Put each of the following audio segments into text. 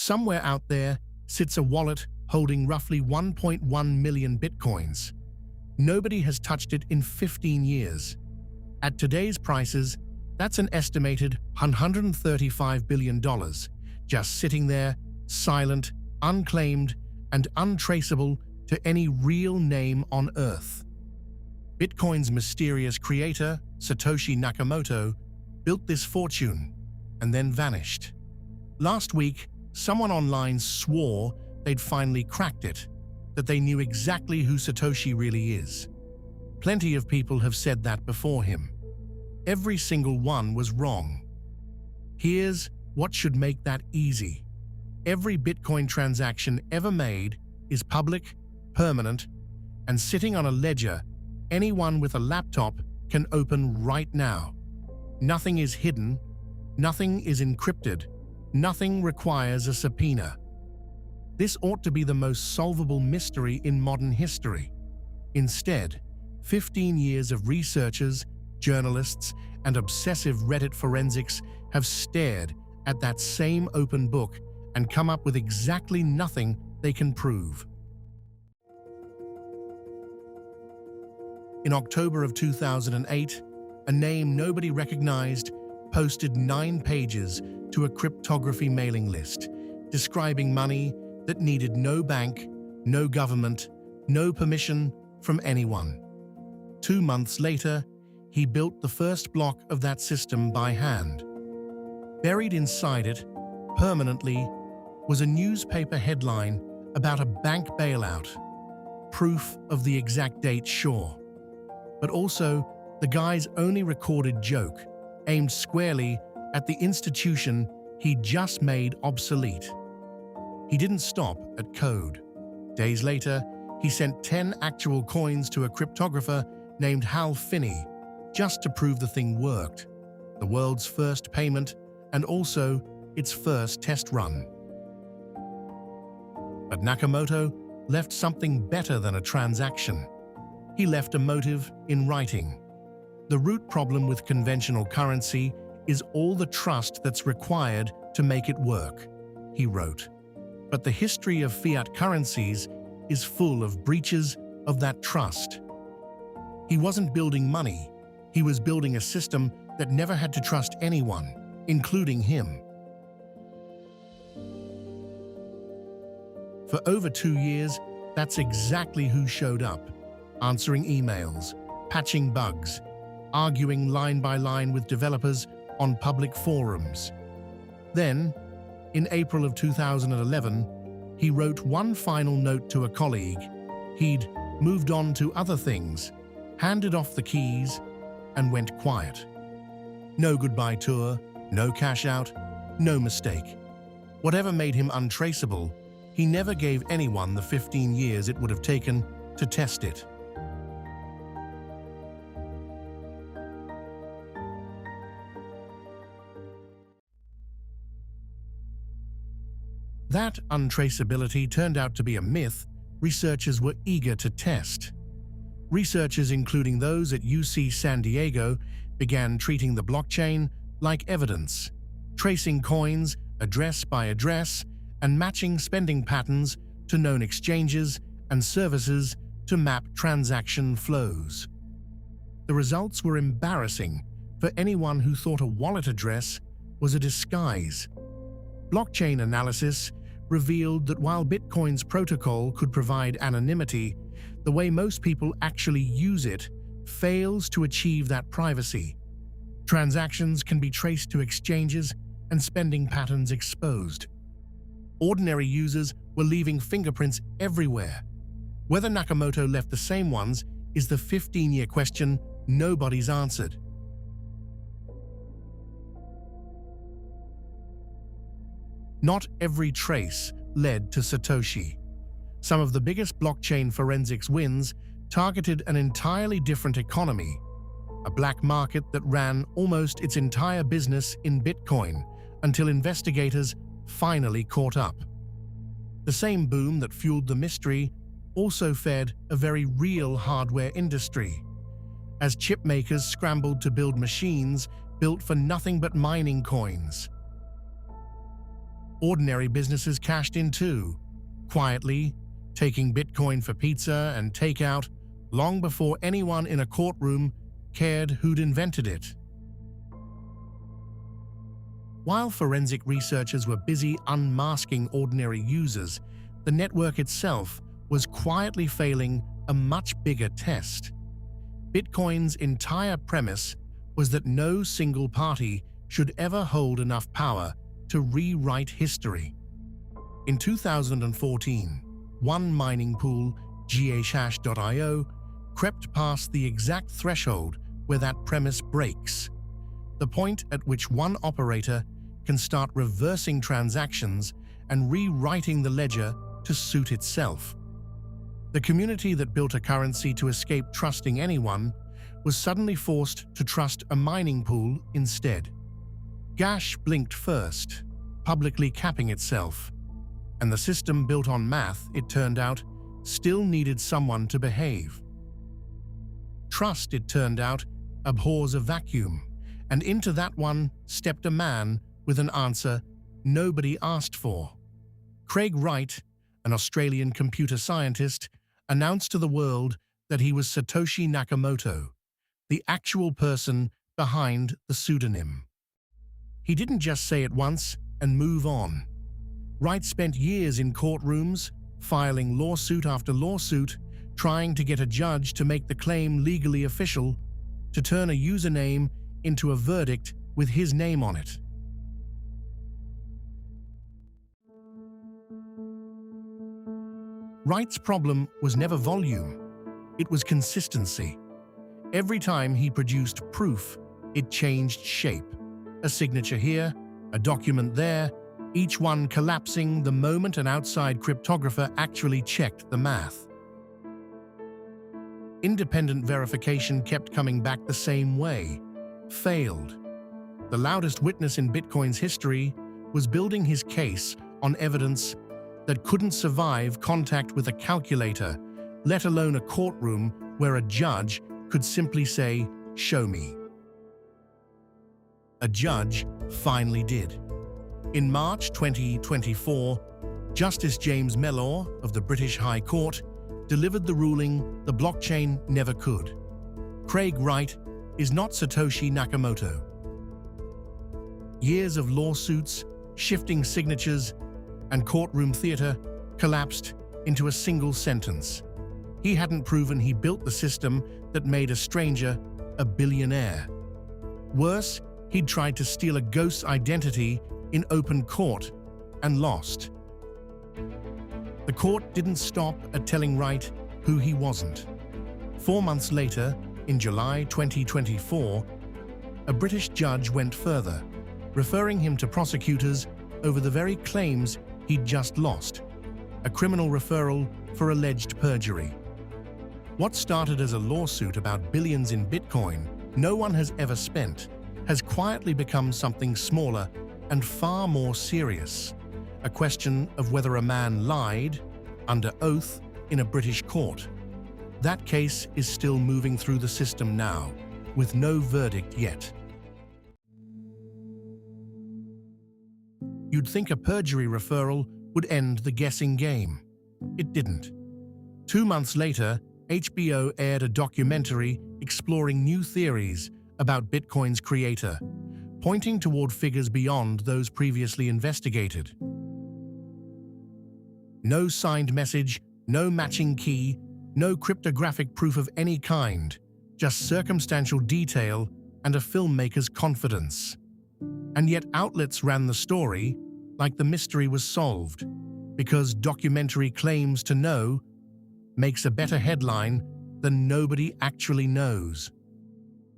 Somewhere out there sits a wallet holding roughly 1.1 million bitcoins. Nobody has touched it in 15 years. At today's prices, that's an estimated $135 billion, just sitting there, silent, unclaimed, and untraceable to any real name on Earth. Bitcoin's mysterious creator, Satoshi Nakamoto, built this fortune and then vanished. Last week, someone online swore they'd finally cracked it, that they knew exactly who Satoshi really is. Plenty of people have said that before him. Every single one was wrong. Here's what should make that easy. Every Bitcoin transaction ever made is public, permanent, and sitting on a ledger anyone with a laptop can open right now. Nothing is hidden, nothing is encrypted, nothing requires a subpoena. This ought to be the most solvable mystery in modern history. Instead, 15 years of researchers, journalists, and obsessive Reddit forensics have stared at that same open book and come up with exactly nothing they can prove. In October of 2008, a name nobody recognized posted 9 pages to a cryptography mailing list, describing money that needed no bank, no government, no permission from anyone. 2 months later, he built the first block of that system by hand. Buried inside it, permanently, was a newspaper headline about a bank bailout. Proof of the exact date, sure. But also the guy's only recorded joke, aimed squarely at the institution he'd just made obsolete. He didn't stop at code. Days later, he sent 10 actual coins to a cryptographer named Hal Finney, just to prove the thing worked. The world's first payment, and also its first test run. But Nakamoto left something better than a transaction. He left a motive in writing. The root problem with conventional currency is all the trust that's required to make it work, he wrote. But the history of fiat currencies is full of breaches of that trust. He wasn't building money. He was building a system that never had to trust anyone, including him. For over 2 years, that's exactly who showed up, answering emails, patching bugs, arguing line by line with developers on public forums. Then, in April of 2011, he wrote one final note to a colleague. He'd moved on to other things, handed off the keys, and went quiet. No goodbye tour, no cash out, no mistake. Whatever made him untraceable, he never gave anyone the 15 years it would have taken to test it. That untraceability turned out to be a myth researchers were eager to test. Researchers, including those at UC San Diego, began treating the blockchain like evidence, tracing coins address by address and matching spending patterns to known exchanges and services to map transaction flows. The results were embarrassing for anyone who thought a wallet address was a disguise. Blockchain analysis revealed that while Bitcoin's protocol could provide anonymity, the way most people actually use it fails to achieve that privacy. Transactions can be traced to exchanges and spending patterns exposed. Ordinary users were leaving fingerprints everywhere. Whether Nakamoto left the same ones is the 15-year question nobody's answered. Not every trace led to Satoshi. Some of the biggest blockchain forensics wins targeted an entirely different economy, a black market that ran almost its entire business in Bitcoin until investigators finally caught up. The same boom that fueled the mystery also fed a very real hardware industry, as chip makers scrambled to build machines built for nothing but mining coins. Ordinary businesses cashed in too, quietly, taking Bitcoin for pizza and takeout long before anyone in a courtroom cared who'd invented it. While forensic researchers were busy unmasking ordinary users, the network itself was quietly failing a much bigger test. Bitcoin's entire premise was that no single party should ever hold enough power to rewrite history. In 2014, one mining pool, ghash.io, crept past the exact threshold where that premise breaks, the point at which one operator can start reversing transactions and rewriting the ledger to suit itself. The community that built a currency to escape trusting anyone was suddenly forced to trust a mining pool instead. Ghash blinked first, publicly capping itself, and the system built on math, it turned out, still needed someone to behave. Trust, it turned out, abhors a vacuum, and into that one stepped a man with an answer nobody asked for. Craig Wright, an Australian computer scientist, announced to the world that he was Satoshi Nakamoto, the actual person behind the pseudonym. He didn't just say it once and move on. Wright spent years in courtrooms, filing lawsuit after lawsuit, trying to get a judge to make the claim legally official, to turn a username into a verdict with his name on it. Wright's problem was never volume, it was consistency. Every time he produced proof, it changed shape. A signature here, a document there, each one collapsing the moment an outside cryptographer actually checked the math. Independent verification kept coming back the same way, failed. The loudest witness in Bitcoin's history was building his case on evidence that couldn't survive contact with a calculator, let alone a courtroom where a judge could simply say, "Show me." A judge finally did. In March 2024, Justice James Mellor of the British High Court delivered the ruling the blockchain never could. Craig Wright is not Satoshi Nakamoto. Years of lawsuits, shifting signatures, and courtroom theater collapsed into a single sentence. He hadn't proven he built the system that made a stranger a billionaire. Worse, he'd tried to steal a ghost's identity in open court and lost. The court didn't stop at telling Wright who he wasn't. 4 months later, in July 2024, a British judge went further, referring him to prosecutors over the very claims he'd just lost, a criminal referral for alleged perjury. What started as a lawsuit about billions in Bitcoin no one has ever spent has quietly become something smaller and far more serious, a question of whether a man lied under oath in a British court. That case is still moving through the system now, with no verdict yet. You'd think a perjury referral would end the guessing game. It didn't. 2 months later, HBO aired a documentary exploring new theories about Bitcoin's creator, pointing toward figures beyond those previously investigated. No signed message, no matching key, no cryptographic proof of any kind, just circumstantial detail and a filmmaker's confidence. And yet outlets ran the story like the mystery was solved, because documentary claims to know makes a better headline than nobody actually knows.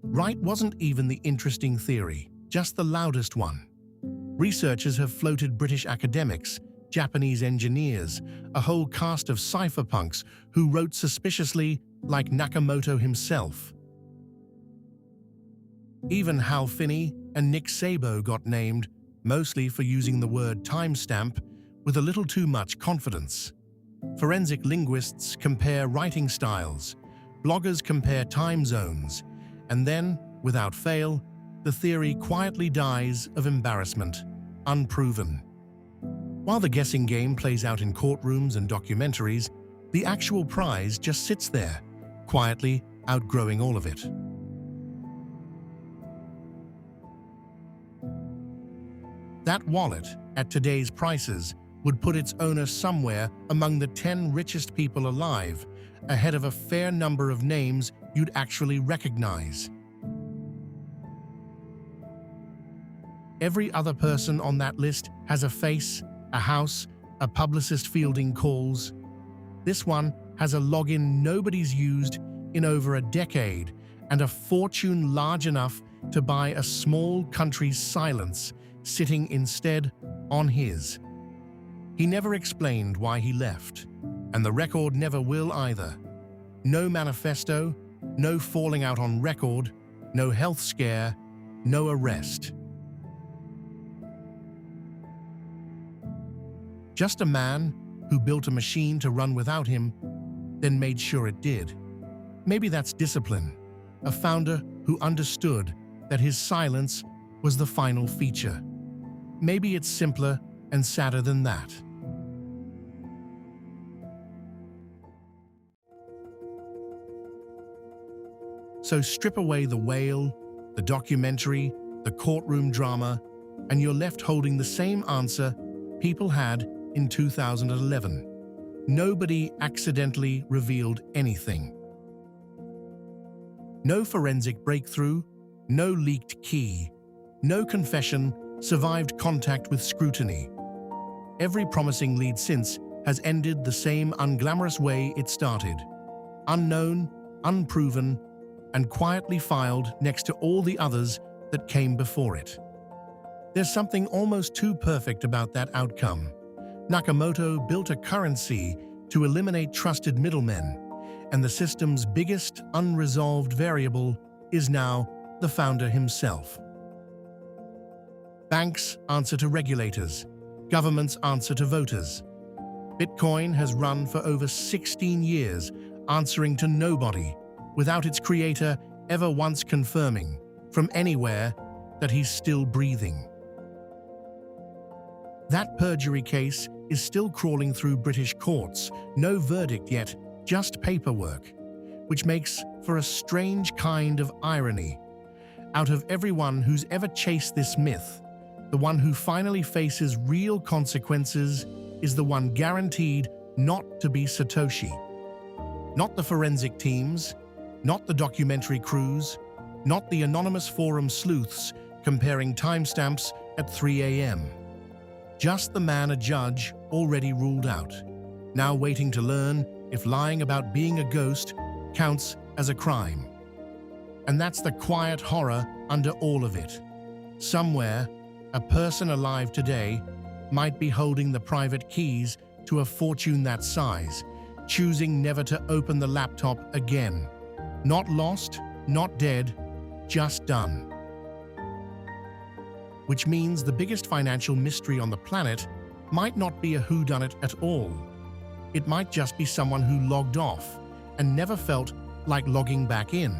Wright wasn't even the interesting theory, just the loudest one. Researchers have floated British academics, Japanese engineers, a whole cast of cypherpunks who wrote suspiciously like Nakamoto himself. Even Hal Finney and Nick Szabo got named, mostly for using the word timestamp with a little too much confidence. Forensic linguists compare writing styles, bloggers compare time zones, and then, without fail, the theory quietly dies of embarrassment, unproven. While the guessing game plays out in courtrooms and documentaries, the actual prize just sits there, quietly outgrowing all of it. That wallet, at today's prices, would put its owner somewhere among the 10 richest people alive, ahead of a fair number of names you'd actually recognize. Every other person on that list has a face, a house, a publicist fielding calls. This one has a login nobody's used in over a decade and a fortune large enough to buy a small country's silence, sitting instead on his. He never explained why he left, and the record never will either. No manifesto, no falling out on record, no health scare, no arrest. Just a man who built a machine to run without him, then made sure it did. Maybe that's discipline, a founder who understood that his silence was the final feature. Maybe it's simpler and sadder than that. So strip away the whale, the documentary, the courtroom drama, and you're left holding the same answer people had in 2011. Nobody accidentally revealed anything. No forensic breakthrough, no leaked key, no confession survived contact with scrutiny. Every promising lead since has ended the same unglamorous way it started. Unknown, unproven, and quietly filed next to all the others that came before it. There's something almost too perfect about that outcome. Nakamoto built a currency to eliminate trusted middlemen, and the system's biggest unresolved variable is now the founder himself. Banks answer to regulators. Governments answer to voters. Bitcoin has run for over 16 years, answering to nobody, without its creator ever once confirming, from anywhere, that he's still breathing. That perjury case is still crawling through British courts, no verdict yet, just paperwork, which makes for a strange kind of irony. Out of everyone who's ever chased this myth, the one who finally faces real consequences is the one guaranteed not to be Satoshi. Not the forensic teams, not the documentary crews, not the anonymous forum sleuths comparing timestamps at 3 a.m. Just the man a judge already ruled out, now waiting to learn if lying about being a ghost counts as a crime. And that's the quiet horror under all of it. Somewhere, a person alive today might be holding the private keys to a fortune that size, choosing never to open the laptop again. Not lost, not dead, just done. Which means the biggest financial mystery on the planet might not be a whodunit at all. It might just be someone who logged off and never felt like logging back in.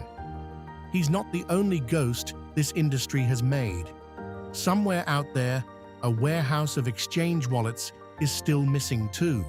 He's not the only ghost this industry has made. Somewhere out there, a warehouse of exchange wallets is still missing too.